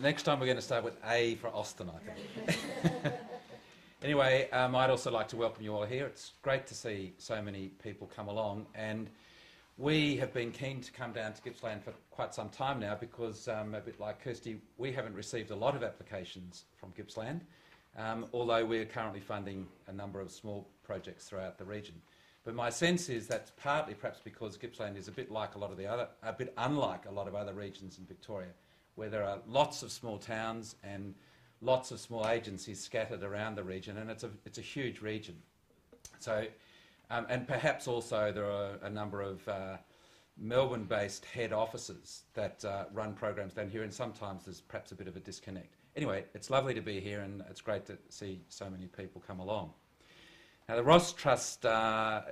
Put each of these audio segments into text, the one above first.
Next time we're going to start with A for Austin, I think. Anyway, I'd also like to welcome you all here. It's great to see so many people come along, and we have been keen to come down to Gippsland for quite some time now because, a bit like Kirsty, we haven't received a lot of applications from Gippsland, although we're currently funding a number of small projects throughout the region. But my sense is that's partly perhaps because Gippsland is a bit unlike a lot of other regions in Victoria, where there are lots of small towns and lots of small agencies scattered around the region, and it's a huge region. So, and perhaps also there are a number of Melbourne-based head offices that run programs down here, and sometimes there's perhaps a bit of a disconnect. Anyway, it's lovely to be here, and it's great to see so many people come along. Now, the Ross Trust, a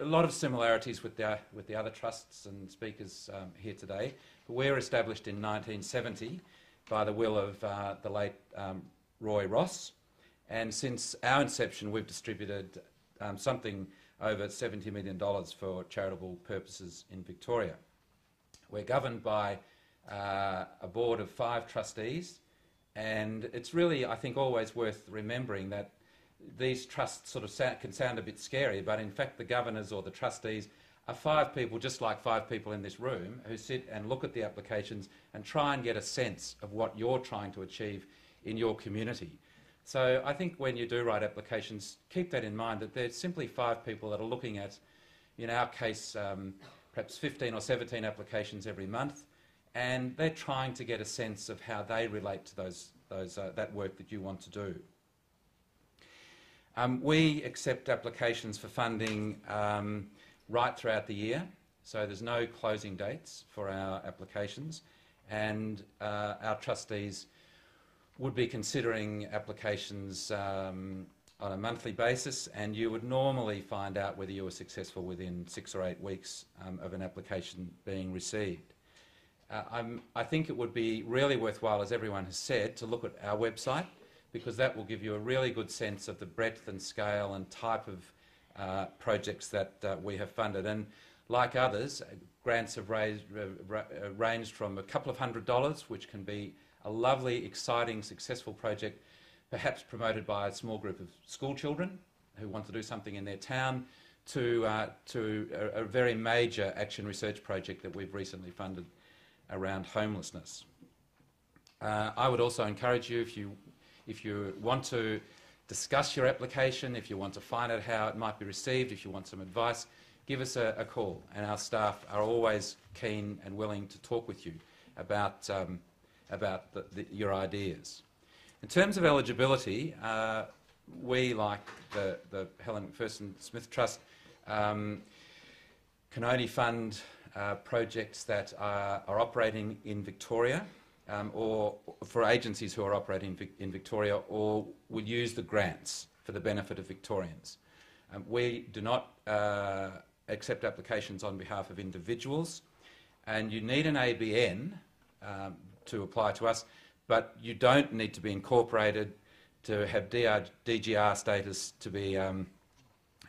lot of similarities with the other trusts and speakers here today. But we're established in 1970 by the will of the late Roy Ross, and since our inception, we've distributed something over $70 million for charitable purposes in Victoria. We're governed by a board of 5 trustees, and it's really, I think, always worth remembering that these trusts sort of can sound a bit scary, but in fact the governors or the trustees are 5 people, just like 5 people in this room, who sit and look at the applications and try and get a sense of what you're trying to achieve in your community. So I think when you do write applications, keep that in mind, that there's simply 5 people that are looking at, in our case, perhaps 15 or 17 applications every month, and they're trying to get a sense of how they relate to that work that you want to do. We accept applications for funding right throughout the year, so there's no closing dates for our applications, and our trustees would be considering applications on a monthly basis, and you would normally find out whether you were successful within 6 or 8 weeks of an application being received. I think it would be really worthwhile, as everyone has said, to look at our website, because that will give you a really good sense of the breadth and scale and type of projects that we have funded. And like others, grants have ranged from a couple of $100s, which can be a lovely, exciting, successful project, perhaps promoted by a small group of school children who want to do something in their town, to a very major action research project that we've recently funded around homelessness. I would also encourage you, if you want to discuss your application, if you want to find out how it might be received, if you want some advice, give us a call, and our staff are always keen and willing to talk with you about your ideas. In terms of eligibility, we, like the Helen McPherson Smith Trust, can only fund projects that are operating in Victoria, or for agencies who are operating in Victoria, or would use the grants for the benefit of Victorians. We do not accept applications on behalf of individuals, and you need an ABN to apply to us, but you don't need to be incorporated to have DGR status to be a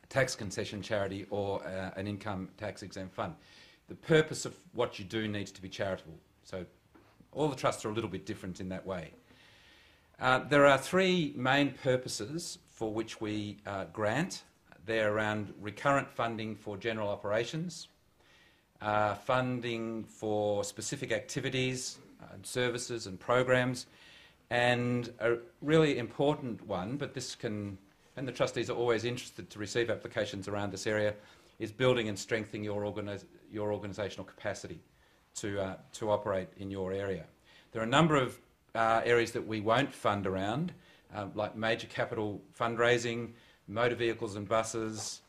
tax concession charity or an income tax exempt fund. The purpose of what you do needs to be charitable. So all the trusts are a little bit different in that way. There are 3 main purposes for which we grant. They're around recurrent funding for general operations, funding for specific activities, services and programs, and a really important one, but this can, and the trustees are always interested to receive applications around this area, is building and strengthening your organisational capacity to operate in your area. There are a number of areas that we won't fund around, like major capital fundraising, motor vehicles and buses,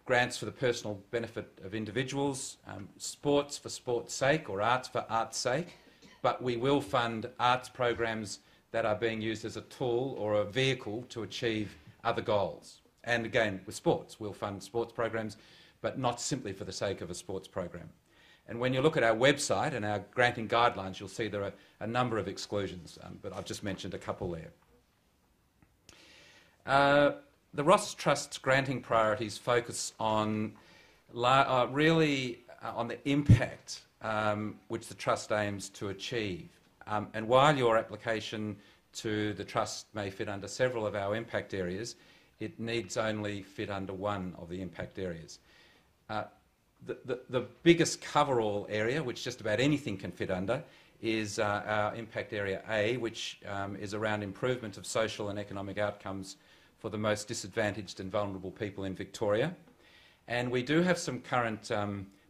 grants for the personal benefit of individuals, sports for sport's sake or arts for art's sake, but we will fund arts programs that are being used as a tool or a vehicle to achieve other goals. And again, with sports, we'll fund sports programs, but not simply for the sake of a sports program. And when you look at our website and our granting guidelines, you'll see there are a number of exclusions, but I've just mentioned a couple there. The Ross Trust's granting priorities focus on really on the impact which the Trust aims to achieve. And while your application to the Trust may fit under several of our impact areas, it needs only fit under one of the impact areas. The biggest cover-all area, which just about anything can fit under, is our impact area A, which is around improvement of social and economic outcomes for the most disadvantaged and vulnerable people in Victoria. And we do have some current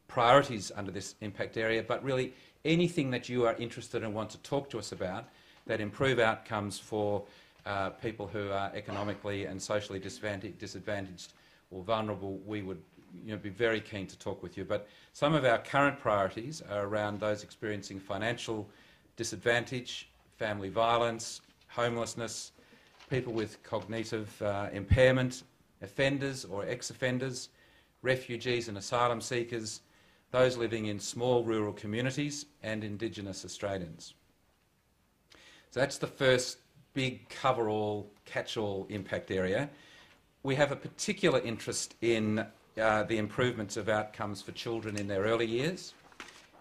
priorities under this impact area, but really anything that you are interested and want to talk to us about that improve outcomes for people who are economically and socially disadvantaged or vulnerable, we would be very keen to talk with you. But some of our current priorities are around those experiencing financial disadvantage, family violence, homelessness, people with cognitive impairment, offenders or ex-offenders, refugees and asylum seekers, those living in small rural communities, and Indigenous Australians. So that's the first big cover-all, catch-all impact area. We have a particular interest in the improvements of outcomes for children in their early years,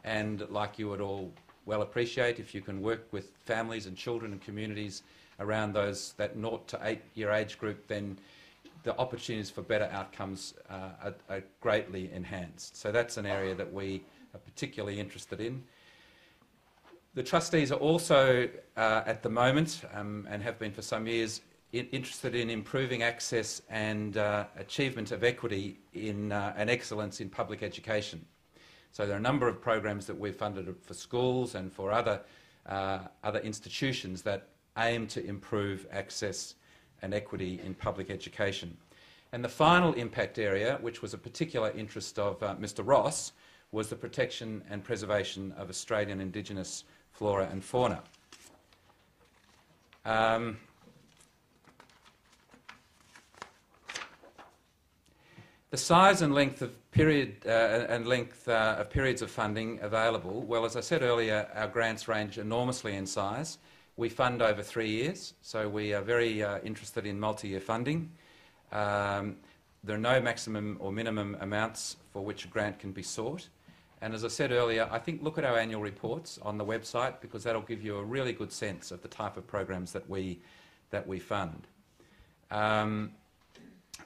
and like you would all well appreciate, if you can work with families and children and communities around that 0 to 8 year age group, then the opportunities for better outcomes are greatly enhanced. So that's an area that we are particularly interested in. The trustees are also, at the moment, and have been for some years, interested in improving access and achievement of equity in and excellence in public education. So there are a number of programs that we've funded for schools and for other institutions that aim to improve access and equity in public education. And the final impact area, which was a particular interest of Mr. Ross, was the protection and preservation of Australian Indigenous flora and fauna. The size and length of periods of funding available, well, as I said earlier, our grants range enormously in size. We fund over 3 years, so we are very interested in multi-year funding. There are no maximum or minimum amounts for which a grant can be sought. And as I said earlier, I think look at our annual reports on the website, because that'll give you a really good sense of the type of programs that we fund.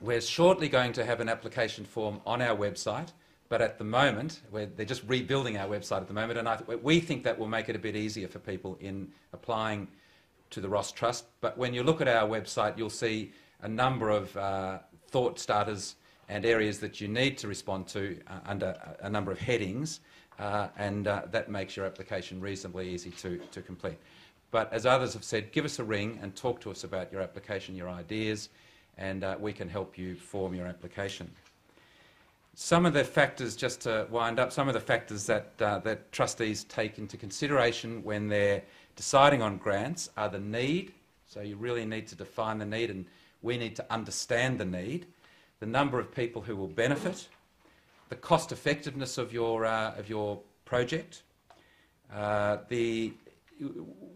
We're shortly going to have an application form on our website, but at the moment, they're just rebuilding our website at the moment, and we think that will make it a bit easier for people in applying to the Ross Trust. But when you look at our website, you'll see a number of thought starters and areas that you need to respond to under a number of headings, and that makes your application reasonably easy to complete. But as others have said, give us a ring and talk to us about your application, your ideas, and we can help you form your application. Some of the factors, just to wind up, some of the factors that trustees take into consideration when they're deciding on grants are the need. So you really need to define the need, and we need to understand the need, the number of people who will benefit, the cost effectiveness of your project.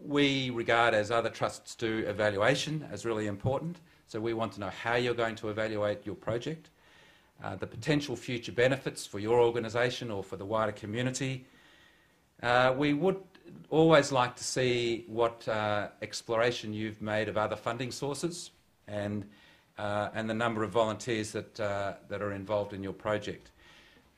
We regard, as other trusts do, evaluation as really important. So we want to know how you're going to evaluate your project, the potential future benefits for your organisation or for the wider community. We would always like to see what exploration you've made of other funding sources and the number of volunteers that are involved in your project.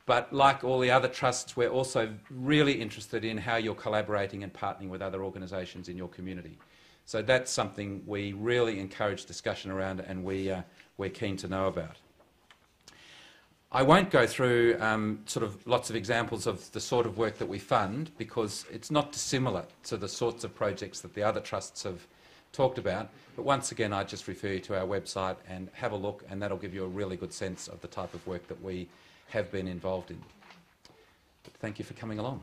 But like all the other trusts, we're also really interested in how you're collaborating and partnering with other organisations in your community. So that's something we really encourage discussion around, and we're keen to know about. I won't go through sort of lots of examples of the sort of work that we fund, because it's not dissimilar to the sorts of projects that the other trusts have talked about. But once again, I just refer you to our website and have a look, and that'll give you a really good sense of the type of work that we have been involved in. But thank you for coming along.